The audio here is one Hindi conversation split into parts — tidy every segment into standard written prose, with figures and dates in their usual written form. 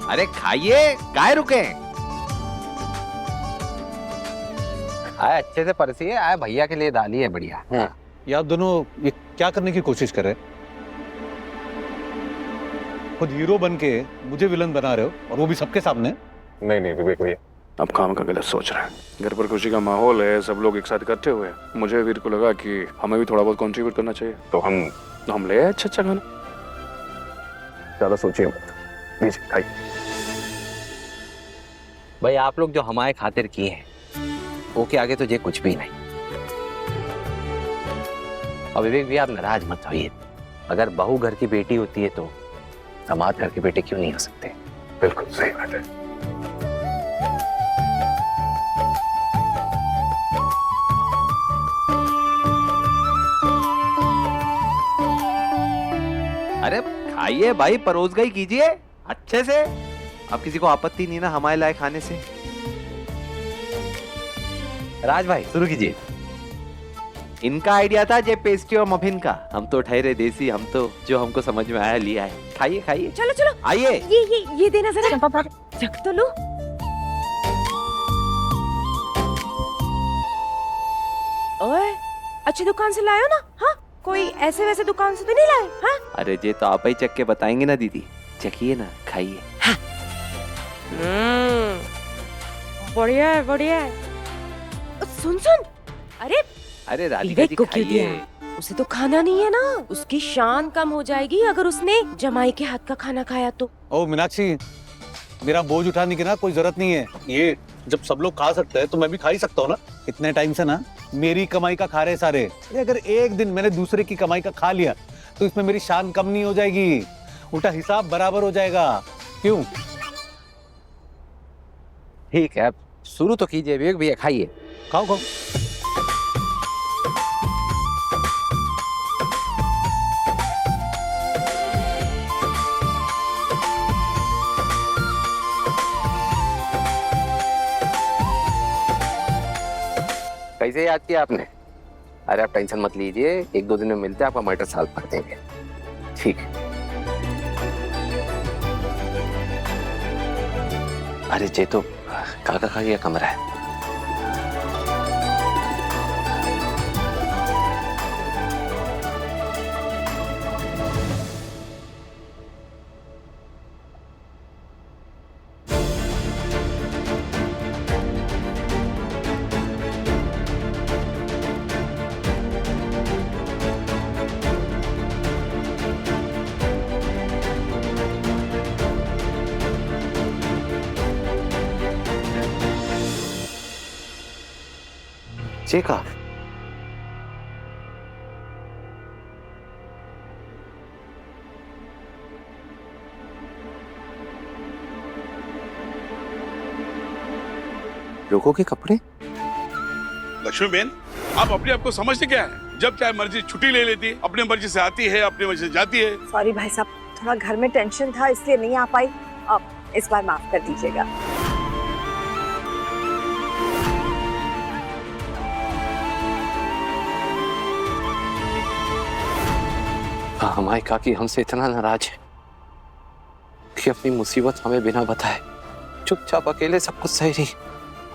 अरे खाइए, काहे रुके? आए अच्छे से परसिए, आए भैया के लिए दाली है बढ़िया। ये आप दोनों ये क्या करने की कोशिश कर रहे हैं? खुद हीरो बन के मुझे विलन बना रहे हो, और वो भी सबके सामने। नहीं नहीं विवेक भैया, आप काम का गलत सोच रहे हैं। घर पर खुशी का माहौल है, सब लोग एक साथ इकट्ठे हुए हैं। मुझे वीर को लगा कि हमें भी थोड़ा बहुत कंट्रीब्यूट करना चाहिए, तो हम ले आए अच्छा खाना। ज्यादा सोचिए मत, लीजिए खाइए। भाई आप लोग जो हमारे खातिर किए हैं वो के आगे तो ये कुछ भी नहीं। और विवेक भी आप नाराज मत होइए, अगर बहू घर की बेटी होती है तो दामाद घर के बेटे क्यों नहीं हो सकते? बिल्कुल सही बात है। अरे खाइए भाई, परोस गई कीजिए अच्छे से। अब किसी को आपत्ति नहीं ना हमारे लायक खाने से? राज भाई शुरू कीजिए। इनका आइडिया था जे पेस्ट्री और मफिन का, हम तो ठहरे देसी, हम तो जो हमको समझ में आया लिया है। खाइए खाइए, चलो चलो आइए। ये देना जरा। चंपा भाभी रख तो लो। ओए अच्छी दुकान से लाए हो ना? हाँ, कोई ऐसे वैसे दुकान से तो नहीं लाए? हाँ? अरे ये तो आप ही चख के बताएंगे ना दीदी, चखिए ना, खाइए। बढ़िया है बढ़िया है। सुन सुन, अरे अरे राधिका विवेक जी को क्यों खाइए। दिया? उसे तो खाना नहीं है ना, उसकी शान कम हो जाएगी अगर उसने जमाई के हाथ का खाना खाया तो। ओ मीनाक्षी, मेरा बोझ उठाने की ना कोई जरूरत नहीं है। ये जब सब लोग खा सकते हैं तो मैं भी खा ही सकता हूँ ना। इतने टाइम से ना मेरी कमाई का खा रहे सारे। अगर एक दिन मैंने दूसरे की कमाई का खा लिया तो इसमें मेरी शान कम नहीं हो जाएगी, उल्टा हिसाब बराबर हो जाएगा। क्यों? ठीक है, अब शुरू तो कीजिए विवेक भैया, खाइए। खाओ खाओ। कैसे याद किया आपने? अरे आप टेंशन मत लीजिए, एक दो दिन में मिलते हैं, आपका मटर सॉल्व कर देंगे। ठीक है। अरे ये तो काका का ये कमरा है। चेका लोगों के कपड़े। लक्ष्मी बेन, आप अपने आप को समझते क्या है? जब चाहे मर्जी छुट्टी ले लेती है, अपनी मर्जी से आती है, अपनी मर्जी से जाती है। सॉरी भाई साहब, थोड़ा घर में टेंशन था इसलिए नहीं आ पाई। अब इस बार माफ कर दीजिएगा। हाँ, हमारे काकी हमसे इतना नाराज है कि अपनी मुसीबत हमें बिना बताए चुपचाप अकेले सब कुछ सह रही।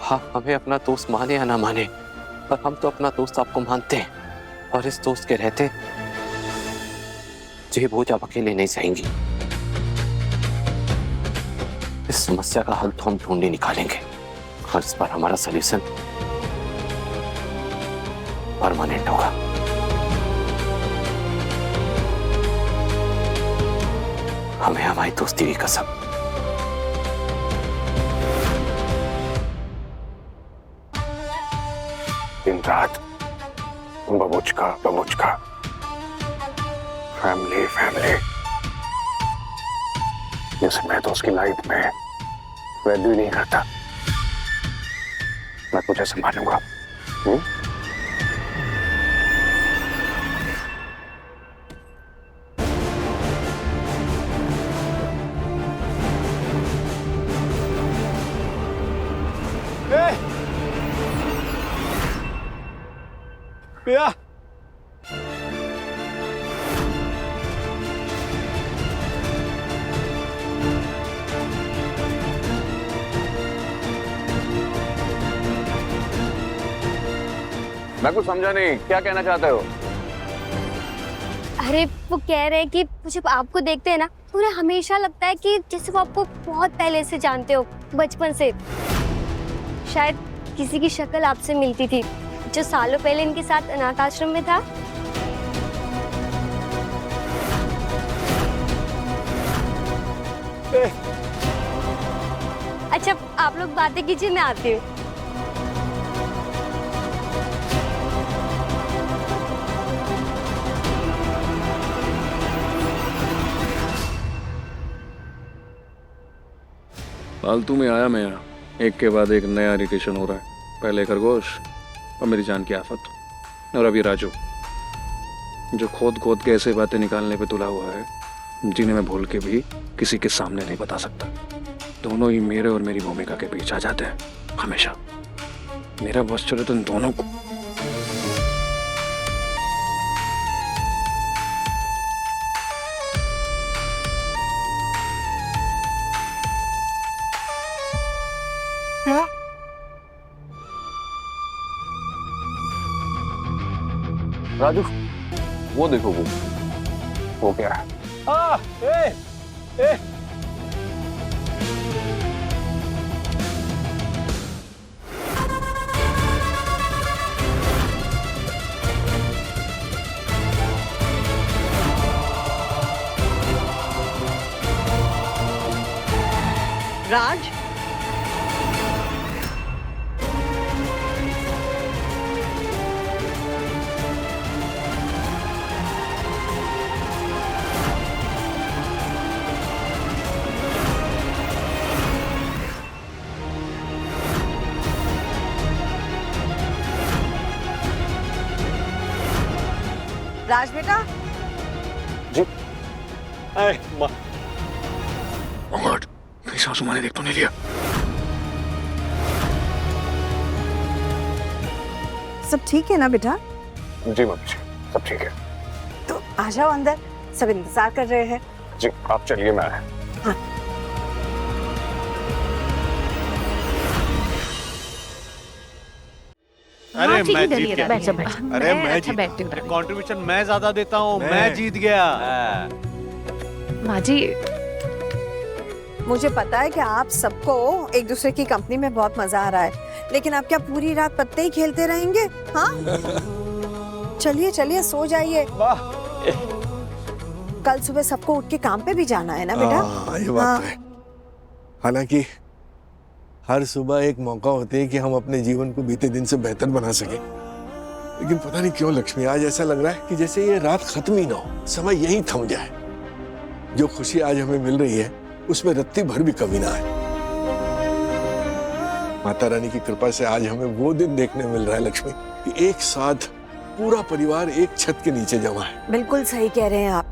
हाँ, हमें अपना दोस्त माने या ना माने, पर हम तो अपना दोस्त आपको मानते हैं, और इस दोस्त के रहते ये बोझ आप अकेले नहीं सहेंगी। इस समस्या का हल तो हम ढूंढे निकालेंगे, और इस बार हमारा सॉल्यूशन परमानेंट होगा। हमें हमारी दोस्ती की कसम। दिन रात बबूचका बबूचका, फैमिली फैमिली, जैसे मैं तो उसकी लाइफ में वैल्यू नहीं करता। मैं तुझे संभालूंगा। भैया, मैं कुछ समझा नहीं, क्या कहना चाहते हो? अरे वो कह रहे हैं कि जब आपको देखते हैं ना तो उन्हें हमेशा लगता है कि जैसे वो आपको बहुत पहले से जानते हो, बचपन से। शायद किसी की शक्ल आपसे मिलती थी जो सालों पहले इनके साथ अनाथ आश्रम में था। अच्छा आप लोग बातें कीजिए, मैं आती हूँ। फालतू में आया मैं यहाँ, एक के बाद एक नया इरिटेशन हो रहा है। पहले खरगोश और मेरी जान की आफत, और अभी राजू जो खोद खोद के ऐसे बातें निकालने पे तुला हुआ है जिन्हें मैं भूल के भी किसी के सामने नहीं बता सकता। दोनों ही मेरे और मेरी भूमिका के बीच आ जाते हैं हमेशा। मेरा बस चले तो इन दोनों को। राजू वो देखो, वो क्या है? राज, राज बेटा, जी। मेरी सासू माँ ने देख तो नहीं लिया? सब ठीक है ना बेटा? जी मम्मी जी, सब ठीक है। तो आ जाओ अंदर, सब इंतजार कर रहे हैं। जी आप चलिए, मैं आया। अरे मैं जीत गया। अरे मैं जीत गया। कंट्रीब्यूशन मैं ज्यादा देता हूँ, मैं जीत गया। माँ जी, मुझे पता है कि आप सबको एक दूसरे की कंपनी में बहुत मजा आ रहा है, लेकिन आप क्या पूरी रात पत्ते ही खेलते रहेंगे? हाँ, चलिए चलिए सो जाइए। कल सुबह सबको उठ के काम पे भी जाना है ना बेटा? ये बात तो है। हालांकि हर सुबह एक मौका होता है कि हम अपने जीवन को बीते दिन से बेहतर बना सके, लेकिन पता नहीं क्यों लक्ष्मी आज ऐसा लग रहा है कि जैसे ये रात खत्म ही ना हो, समय यहीं थम जाए। जो खुशी आज हमें मिल रही है उसमें रत्ती भर भी कमी ना है। माता रानी की कृपा से आज हमें वो दिन देखने मिल रहा है लक्ष्मी कि एक साथ पूरा परिवार एक छत के नीचे जमा है। बिल्कुल सही कह रहे हैं आप।